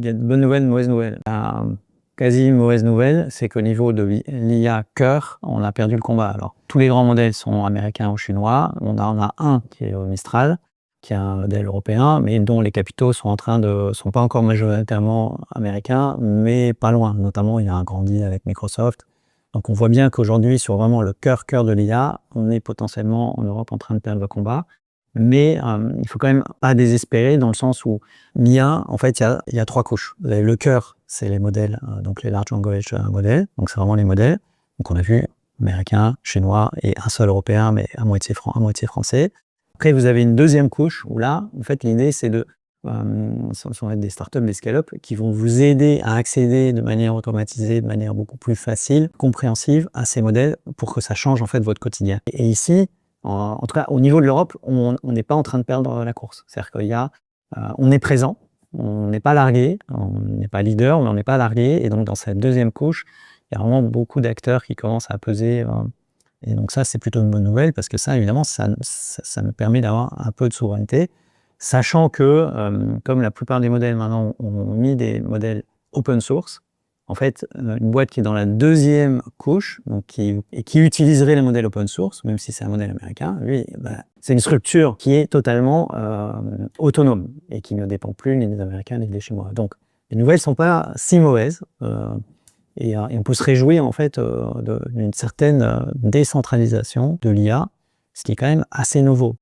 il y a de bonnes nouvelles, de mauvaises nouvelles. La quasi mauvaise nouvelle, c'est qu'au niveau de l'IA cœur, on a perdu le combat. Alors, tous les grands modèles sont américains ou chinois. On en a un qui est au Mistral, qui est un modèle européen, mais dont les capitaux sont pas encore majoritairement américains, mais pas loin. Notamment, il y a un grand deal avec Microsoft. Donc, on voit bien qu'aujourd'hui, sur vraiment le cœur de l'IA, on est potentiellement en Europe en train de perdre le combat. Mais il faut quand même pas désespérer dans le sens où l'IA, en fait, il y a 3 couches. Vous avez le cœur, c'est les modèles, donc les large language models, donc c'est vraiment les modèles. Donc on a vu américain, chinois et un seul européen, mais à moitié français. Après, vous avez une deuxième couche où là, en fait, l'idée, c'est ce sont des startups, des scale-up qui vont vous aider à accéder de manière automatisée, de manière beaucoup plus facile, compréhensive à ces modèles pour que ça change en fait votre quotidien. Et ici, en tout cas, au niveau de l'Europe, on n'est pas en train de perdre la course. C'est-à-dire on est présent, on n'est pas largué, on n'est pas leader, mais on n'est pas largué. Et donc, dans cette deuxième couche, il y a vraiment beaucoup d'acteurs qui commencent à peser. Et donc ça, c'est plutôt une bonne nouvelle parce que ça, évidemment, ça me permet d'avoir un peu de souveraineté, sachant que, comme la plupart des modèles maintenant ont mis des modèles open source, en fait, une boîte qui est dans la deuxième couche, donc qui utiliserait les modèles open source, même si c'est un modèle américain, lui, c'est une structure qui est totalement autonome et qui ne dépend plus ni des Américains ni des Chinois. Donc, les nouvelles ne sont pas si mauvaises et on peut se réjouir en fait d'une certaine décentralisation de l'IA, ce qui est quand même assez nouveau.